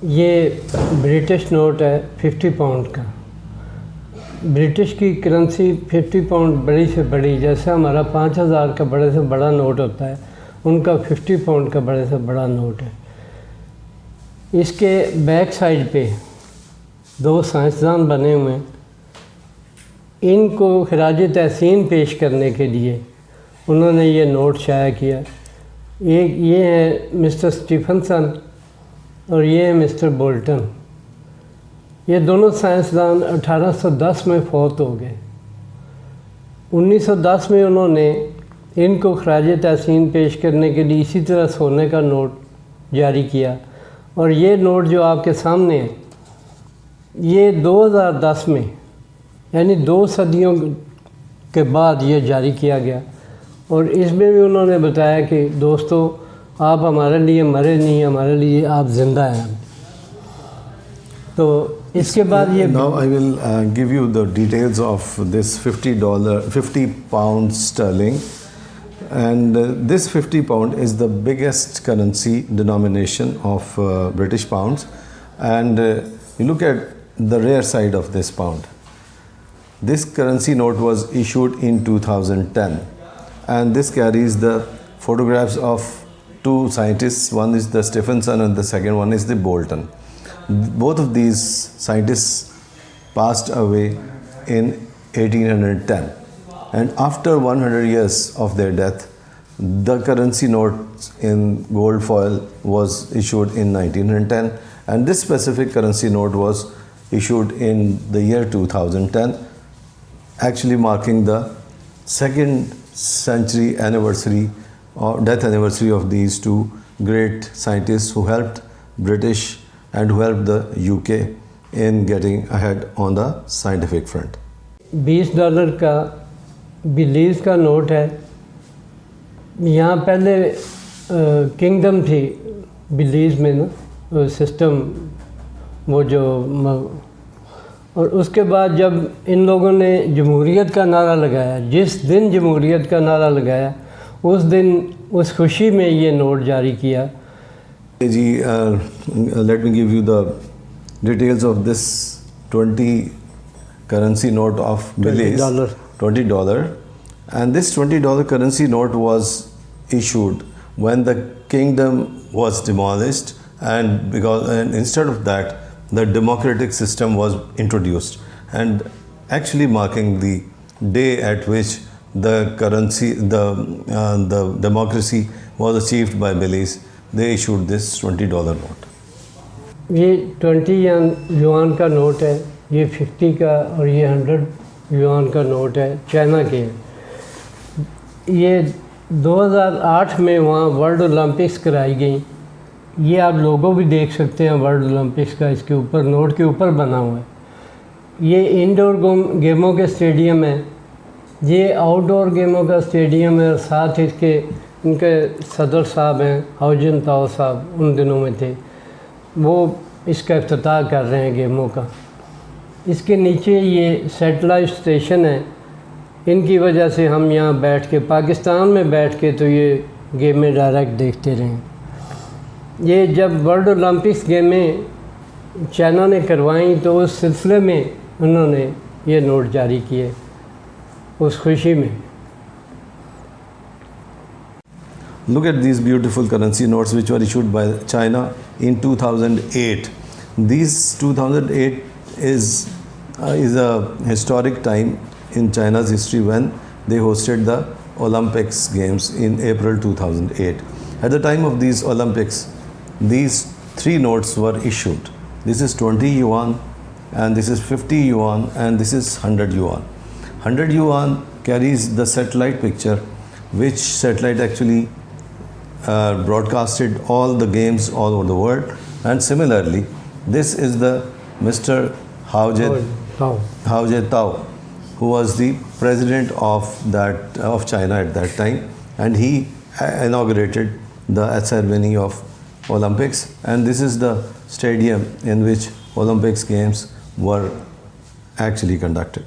ये British note है 50 pound का। ब्रिटिश की करेंसी 50 पाउंड बड़ी से बड़ी, जैसे हमारा 5000 का बड़े से बड़ा नोट होता है, उनका 50 पाउंड का बड़े से बड़ा नोट है। इसके बैक साइड पे दो साइंसदान बने हुए हैं। इनको खराज तहसीन पेश करने के लिए उन्होंने ये नोट शाया किया। एक ये है मिस्टर स्टीफनसन और ये है मिस्टर बोल्टन। ये दोनों साइंसदान 1810 में फौत हो गए। 1910 में उन्होंने इनको खराज तहसीन पेश करने के लिए इसी तरह सोने का नोट जारी किया। और ये नोट जो आपके सामने है, ये 2010 में यानी 2 सदियों के बाद ये जारी किया गया। और इसमें भी उन्होंने बताया कि दोस्तों, आप हमारे लिए मरे नहीं, हमारे लिए आप ज़िंदा हैं। तो इसके बाद ये Now I will give you the details of this $50 pound sterling, and this 50 pound is the biggest currency denomination of British pounds. And you look at the rare side of this pound. This currency note was issued in 2010, and this carries the photographs of 2 scientists. One is the Stephenson and the second one is the Bolton. Both of these scientists passed away in 1810, and after 100 years of their death, the currency note in gold foil was issued in 1910, and this specific currency note was issued in the year 2010, actually marking the 2nd century anniversary or death anniversary of these 2 great scientists who helped British and who helped the UK in getting ahead on the scientific front. $20 का बिलीज़ का note है। यहाँ पहले kingdom थी बिलीज़ में ना system, वो जो और उसके बाद जब इन लोगों ने जमहूरियत का नारा लगाया, जिस दिन जमहूरियत का नारा लगाया उस दिन उस खुशी में ये नोट जारी किया। जी, let me give you the details of this 20 currency note of Belize, $20, and this $20 currency note was issued when the kingdom was demolished, and instead of that the democratic system was introduced, and actually marking the day at which the currency, the democracy was achieved by Belize, they issued this $20 note. ये 20 yuan का note है, ये 50 का और ये 100 yuan का note है, China के। ये 2008 में वहाँ वर्ल्ड ओलंपिक्स कराई गई। ये आप लोगो भी देख सकते हैं वर्ल्ड ओलंपिक्स का, इसके ऊपर नोट के ऊपर बना हुआ है। ये इंडोर गेमों के स्टेडियम है, ये आउटडोर गेमों का स्टेडियम है। और साथ ही इसके इनके सदर साहब हैं, हाउजन ताओ साहब, उन दिनों में थे, वो इसका इफ्तिताह कर रहे हैं गेमों का। इसके नीचे ये सैटेलाइट स्टेशन है, इनकी वजह से हम यहाँ बैठ के, पाकिस्तान में बैठ के तो ये गेमें डायरेक्ट देखते रहे। ये जब वर्ल्ड ओलंपिक्स गेमें चाइना ने करवाई तो उस सिलसिले में उन्होंने ये नोट जारी किए उस खुशी में। Look at these beautiful currency notes which were issued by China in 2008. These 2008 is a historic time in China's history when they hosted the Olympics games in April 2008. At the time of these Olympics, these 3 notes were issued. This is 20 yuan, and this is 50 yuan, and this is 100 yuan. 100 yuan carries the satellite picture, which satellite actually broadcasted all the games all over the world. And similarly, this is the Mr. Hao Jietao, who was the president of China at that time, and he inaugurated the ceremony of Olympics, and this is the stadium in which Olympics games were actually conducted.